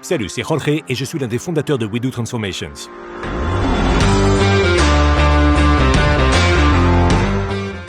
Salut, c'est Jorge et je suis l'un des fondateurs de We Do Transformations.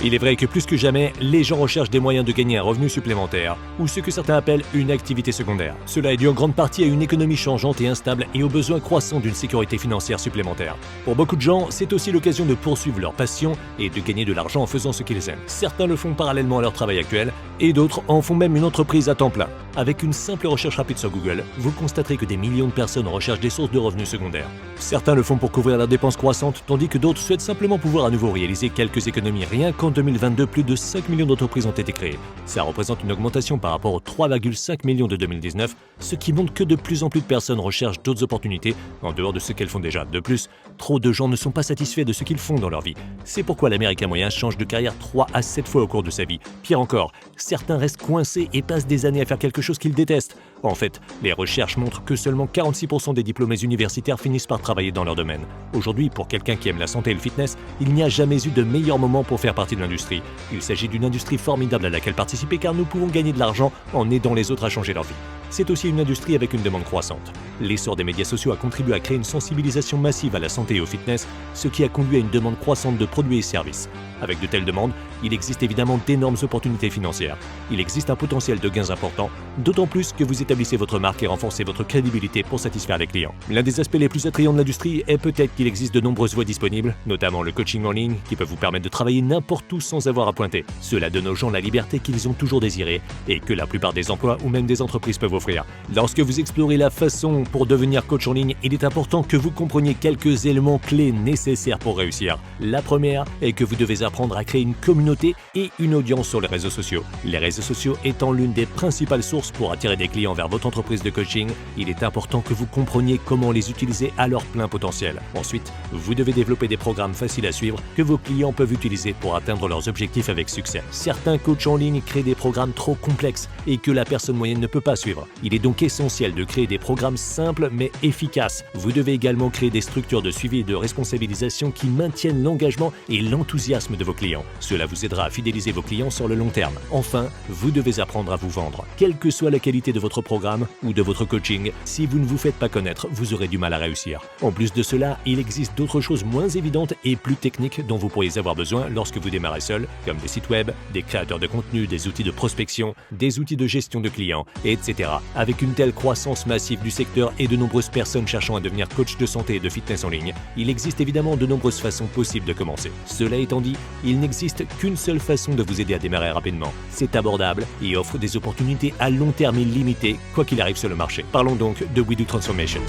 Il est vrai que plus que jamais, les gens recherchent des moyens de gagner un revenu supplémentaire, ou ce que certains appellent une activité secondaire. Cela est dû en grande partie à une économie changeante et instable et au besoin croissant d'une sécurité financière supplémentaire. Pour beaucoup de gens, c'est aussi l'occasion de poursuivre leur passion et de gagner de l'argent en faisant ce qu'ils aiment. Certains le font parallèlement à leur travail actuel, et d'autres en font même une entreprise à temps plein. Avec une simple recherche rapide sur Google, vous constaterez que des millions de personnes recherchent des sources de revenus secondaires. Certains le font pour couvrir leurs dépenses croissantes, tandis que d'autres souhaitent simplement pouvoir à nouveau réaliser quelques économies. Rien qu'en 2022, plus de 5 millions d'entreprises ont été créées. Ça représente une augmentation par rapport aux 3,5 millions de 2019, ce qui montre que de plus en plus de personnes recherchent d'autres opportunités en dehors de ce qu'elles font déjà. De plus, trop de gens ne sont pas satisfaits de ce qu'ils font dans leur vie. C'est pourquoi l'Américain moyen change de carrière 3 à 7 fois au cours de sa vie. Pire encore, certains restent coincés et passent des années à faire quelque chose qu'ils détestent. En fait, les recherches montrent que seulement 46% des diplômés universitaires finissent par travailler dans leur domaine. Aujourd'hui, pour quelqu'un qui aime la santé et le fitness, il n'y a jamais eu de meilleur moment pour faire partie de l'industrie. Il s'agit d'une industrie formidable à laquelle participer car nous pouvons gagner de l'argent en aidant les autres à changer leur vie. C'est aussi une industrie avec une demande croissante. L'essor des médias sociaux a contribué à créer une sensibilisation massive à la santé et au fitness, ce qui a conduit à une demande croissante de produits et services. Avec de telles demandes, il existe évidemment d'énormes opportunités financières. Il existe un potentiel de gains important, d'autant plus que vous établissez votre marque et renforcez votre crédibilité pour satisfaire les clients. L'un des aspects les plus attrayants de l'industrie est peut-être qu'il existe de nombreuses voies disponibles, notamment le coaching en ligne, qui peut vous permettre de travailler n'importe où sans avoir à pointer. Cela donne aux gens la liberté qu'ils ont toujours désirée et que la plupart des emplois ou même des entreprises peuvent offrir. Lorsque vous explorez la façon pour devenir coach en ligne, il est important que vous compreniez quelques éléments clés nécessaires pour réussir. La première est que vous devez apprendre à créer une communauté et une audience sur les réseaux sociaux. Les réseaux sociaux étant l'une des principales sources pour attirer des clients vers votre entreprise de coaching, il est important que vous compreniez comment les utiliser à leur plein potentiel. Ensuite, vous devez développer des programmes faciles à suivre que vos clients peuvent utiliser pour atteindre leurs objectifs avec succès. Certains coachs en ligne créent des programmes trop complexes et que la personne moyenne ne peut pas suivre. Il est donc essentiel de créer des programmes simples mais efficaces. Vous devez également créer des structures de suivi et de responsabilisation qui maintiennent l'engagement et l'enthousiasme de vos clients. Cela vous aidera à fidéliser vos clients sur le long terme. Enfin, vous devez apprendre à vous vendre. Quelle que soit la qualité de votre programme ou de votre coaching, si vous ne vous faites pas connaître, vous aurez du mal à réussir. En plus de cela, il existe d'autres choses moins évidentes et plus techniques dont vous pourriez avoir besoin lorsque vous démarrez seul, comme des sites web, des créateurs de contenu, des outils de prospection, des outils de gestion de clients, etc. Avec une telle croissance massive du secteur et de nombreuses personnes cherchant à devenir coach de santé et de fitness en ligne, il existe évidemment de nombreuses façons possibles de commencer. Cela étant dit, il n'existe qu'une seule façon de vous aider à démarrer rapidement. C'est abordable et offre des opportunités à long terme illimitées, quoi qu'il arrive sur le marché. Parlons donc de We Do Transformations.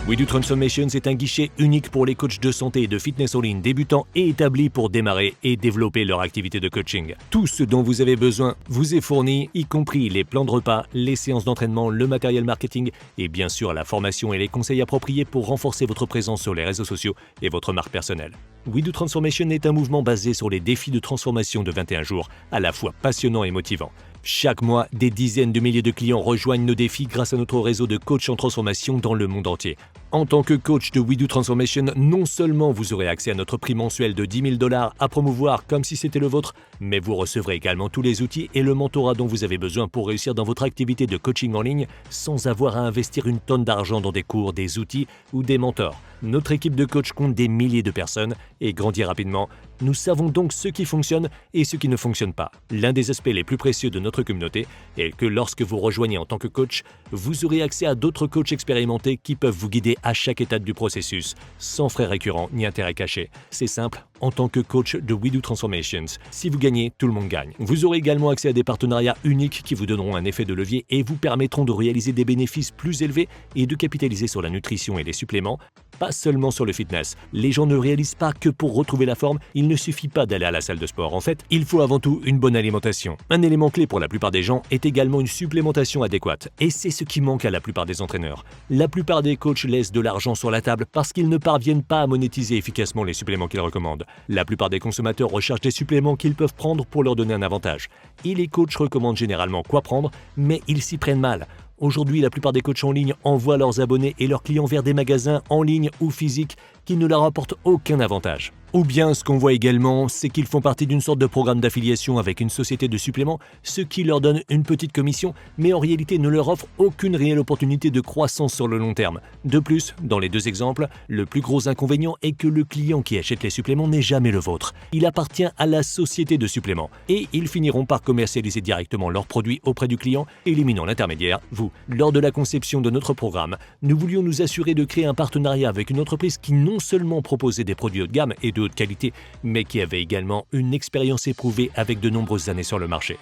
We Do Transformations est un guichet unique pour les coachs de santé et de fitness en ligne débutants et établis pour démarrer et développer leur activité de coaching. Tout ce dont vous avez besoin vous est fourni, y compris les plans de repas, les séances d'entraînement, le matériel marketing et bien sûr la formation et les conseils appropriés pour renforcer votre présence sur les réseaux sociaux et votre marque personnelle. We Do Transformation est un mouvement basé sur les défis de transformation de 21 jours, à la fois passionnants et motivants. Chaque mois, des dizaines de milliers de clients rejoignent nos défis grâce à notre réseau de coachs en transformation dans le monde entier. En tant que coach de We Do Transformation, non seulement vous aurez accès à notre prix mensuel de $10 000 à promouvoir comme si c'était le vôtre, mais vous recevrez également tous les outils et le mentorat dont vous avez besoin pour réussir dans votre activité de coaching en ligne sans avoir à investir une tonne d'argent dans des cours, des outils ou des mentors. Notre équipe de coachs compte des milliers de personnes et grandit rapidement. Nous savons donc ce qui fonctionne et ce qui ne fonctionne pas. L'un des aspects les plus précieux de notre communauté est que lorsque vous rejoignez en tant que coach, vous aurez accès à d'autres coachs expérimentés qui peuvent vous guider à chaque étape du processus, sans frais récurrents ni intérêts cachés. C'est simple, en tant que coach de We Do Transformations, si vous gagnez, tout le monde gagne. Vous aurez également accès à des partenariats uniques qui vous donneront un effet de levier et vous permettront de réaliser des bénéfices plus élevés et de capitaliser sur la nutrition et les suppléments, pas seulement sur le fitness. Les gens ne réalisent pas que pour retrouver la forme, il ne suffit pas d'aller à la salle de sport. En fait, il faut avant tout une bonne alimentation. Un élément clé pour la plupart des gens est également une supplémentation adéquate. Et c'est ce qui manque à la plupart des entraîneurs. La plupart des coachs laissent de l'argent sur la table parce qu'ils ne parviennent pas à monétiser efficacement les suppléments qu'ils recommandent. La plupart des consommateurs recherchent des suppléments qu'ils peuvent prendre pour leur donner un avantage. Et les coachs recommandent généralement quoi prendre, mais ils s'y prennent mal. Aujourd'hui, la plupart des coachs en ligne envoient leurs abonnés et leurs clients vers des magasins en ligne ou physiques qui ne leur apportent aucun avantage. Ou bien ce qu'on voit également, c'est qu'ils font partie d'une sorte de programme d'affiliation avec une société de suppléments, ce qui leur donne une petite commission, mais en réalité ne leur offre aucune réelle opportunité de croissance sur le long terme. De plus, dans les deux exemples, le plus gros inconvénient est que le client qui achète les suppléments n'est jamais le vôtre. Il appartient à la société de suppléments et ils finiront par commercialiser directement leurs produits auprès du client, éliminant l'intermédiaire, vous. Lors de la conception de notre programme, nous voulions nous assurer de créer un partenariat avec une entreprise qui non seulement proposait des produits haut de gamme et de haute qualité, mais qui avait également une expérience éprouvée avec de nombreuses années sur le marché.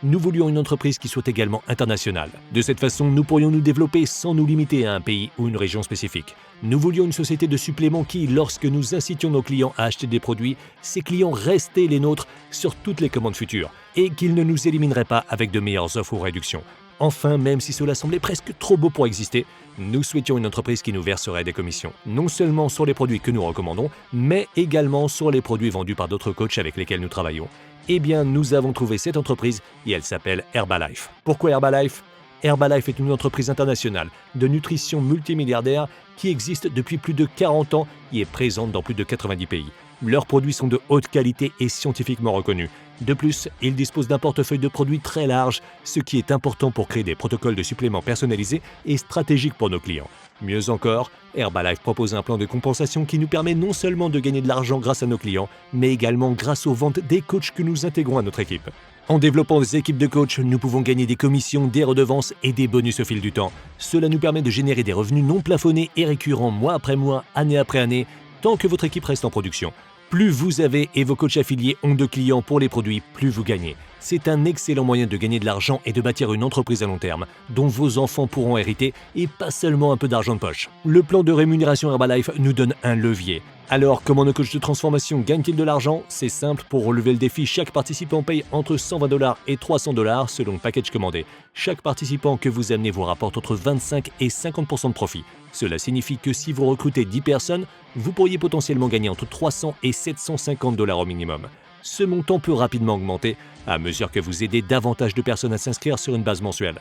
Nous voulions une entreprise qui soit également internationale. De cette façon, nous pourrions nous développer sans nous limiter à un pays ou une région spécifique. Nous voulions une société de suppléments qui, lorsque nous incitions nos clients à acheter des produits, ces clients restaient les nôtres sur toutes les commandes futures et qu'ils ne nous élimineraient pas avec de meilleures offres ou réductions. Enfin, même si cela semblait presque trop beau pour exister, nous souhaitions une entreprise qui nous verserait des commissions, non seulement sur les produits que nous recommandons, mais également sur les produits vendus par d'autres coachs avec lesquels nous travaillons. Eh bien, nous avons trouvé cette entreprise et elle s'appelle Herbalife. Pourquoi Herbalife ? Herbalife est une entreprise internationale de nutrition multimilliardaire qui existe depuis plus de 40 ans et est présente dans plus de 90 pays. Leurs produits sont de haute qualité et scientifiquement reconnus. De plus, ils disposent d'un portefeuille de produits très large, ce qui est important pour créer des protocoles de suppléments personnalisés et stratégiques pour nos clients. Mieux encore, Herbalife propose un plan de compensation qui nous permet non seulement de gagner de l'argent grâce à nos clients, mais également grâce aux ventes des coachs que nous intégrons à notre équipe. En développant des équipes de coachs, nous pouvons gagner des commissions, des redevances et des bonus au fil du temps. Cela nous permet de générer des revenus non plafonnés et récurrents mois après mois, année après année, tant que votre équipe reste en production. Plus vous avez et vos coachs affiliés ont de clients pour les produits, plus vous gagnez. C'est un excellent moyen de gagner de l'argent et de bâtir une entreprise à long terme, dont vos enfants pourront hériter et pas seulement un peu d'argent de poche. Le plan de rémunération Herbalife nous donne un levier. Alors, comment nos coachs de transformation gagnent-ils de l'argent ? C'est simple, pour relever le défi, chaque participant paye entre $120 et $300 selon le package commandé. Chaque participant que vous amenez vous rapporte entre 25 et 50% de profit. Cela signifie que si vous recrutez 10 personnes, vous pourriez potentiellement gagner entre 300 et $750 au minimum. Ce montant peut rapidement augmenter à mesure que vous aidez davantage de personnes à s'inscrire sur une base mensuelle.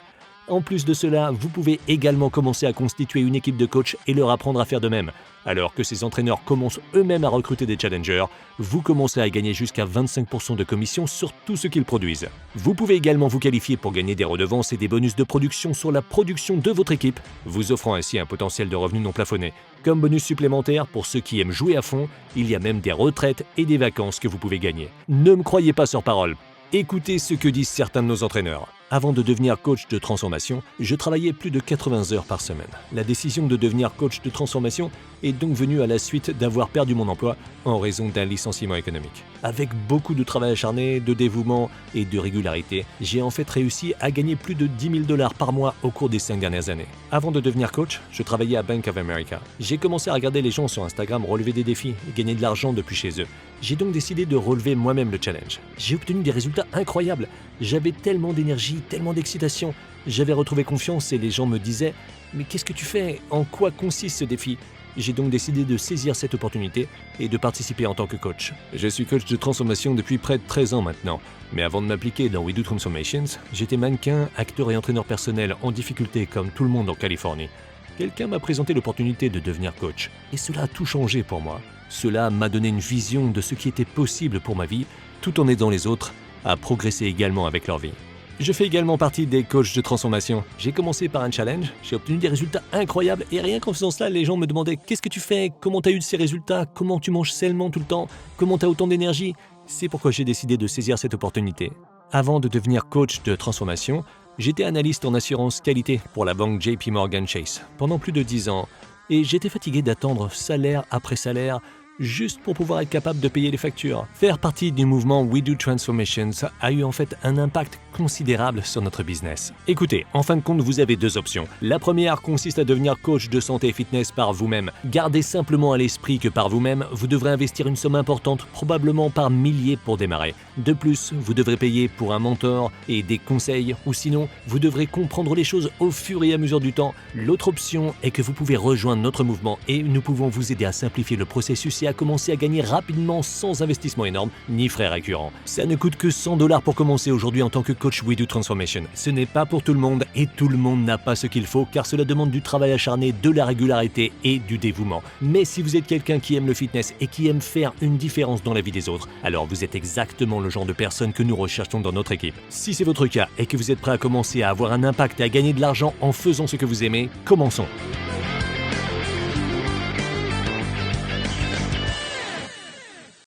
En plus de cela, vous pouvez également commencer à constituer une équipe de coachs et leur apprendre à faire de même. Alors que ces entraîneurs commencent eux-mêmes à recruter des challengers, vous commencez à gagner jusqu'à 25% de commission sur tout ce qu'ils produisent. Vous pouvez également vous qualifier pour gagner des redevances et des bonus de production sur la production de votre équipe, vous offrant ainsi un potentiel de revenus non plafonnés. Comme bonus supplémentaire, pour ceux qui aiment jouer à fond, il y a même des retraites et des vacances que vous pouvez gagner. Ne me croyez pas sur parole. Écoutez ce que disent certains de nos entraîneurs. Avant de devenir coach de transformation, je travaillais plus de 80 heures par semaine. La décision de devenir coach de transformation est donc venue à la suite d'avoir perdu mon emploi en raison d'un licenciement économique. Avec beaucoup de travail acharné, de dévouement et de régularité, j'ai en fait réussi à gagner plus de $10 000 par mois au cours des 5 dernières années. Avant de devenir coach, je travaillais à Bank of America. J'ai commencé à regarder les gens sur Instagram relever des défis et gagner de l'argent depuis chez eux. J'ai donc décidé de relever moi-même le challenge. J'ai obtenu des résultats incroyables. J'avais tellement d'énergie, tellement d'excitation. J'avais retrouvé confiance et les gens me disaient « Mais qu'est-ce que tu fais ? En quoi consiste ce défi ?» J'ai donc décidé de saisir cette opportunité et de participer en tant que coach. Je suis coach de transformation depuis près de 13 ans maintenant. Mais avant de m'appliquer dans We Do Transformations, j'étais mannequin, acteur et entraîneur personnel en difficulté comme tout le monde en Californie. Quelqu'un m'a présenté l'opportunité de devenir coach. Et cela a tout changé pour moi. Cela m'a donné une vision de ce qui était possible pour ma vie, tout en aidant les autres à progresser également avec leur vie. Je fais également partie des coachs de transformation. J'ai commencé par un challenge, j'ai obtenu des résultats incroyables et rien qu'en faisant cela, les gens me demandaient « Qu'est-ce que tu fais ? Comment tu as eu ces résultats ? Comment tu manges sainement tout le temps ? Comment tu as autant d'énergie ?» C'est pourquoi j'ai décidé de saisir cette opportunité. Avant de devenir coach de transformation, j'étais analyste en assurance qualité pour la banque JP Morgan Chase pendant plus de 10 ans et j'étais fatigué d'attendre salaire après salaire juste pour pouvoir être capable de payer les factures. Faire partie du mouvement We Do Transformations a eu en fait un impact considérable sur notre business. Écoutez, en fin de compte, vous avez deux options. La première consiste à devenir coach de santé et fitness par vous-même. Gardez simplement à l'esprit que par vous-même, vous devrez investir une somme importante, probablement par milliers pour démarrer. De plus, vous devrez payer pour un mentor et des conseils, ou sinon, vous devrez comprendre les choses au fur et à mesure du temps. L'autre option est que vous pouvez rejoindre notre mouvement et nous pouvons vous aider à simplifier le processus et à commencer à gagner rapidement sans investissement énorme ni frais récurrents. Ça ne coûte que $100 pour commencer aujourd'hui en tant que coach We Do Transformation. Ce n'est pas pour tout le monde et tout le monde n'a pas ce qu'il faut car cela demande du travail acharné, de la régularité et du dévouement. Mais si vous êtes quelqu'un qui aime le fitness et qui aime faire une différence dans la vie des autres, alors vous êtes exactement le genre de personne que nous recherchons dans notre équipe. Si c'est votre cas et que vous êtes prêt à commencer à avoir un impact et à gagner de l'argent en faisant ce que vous aimez, commençons.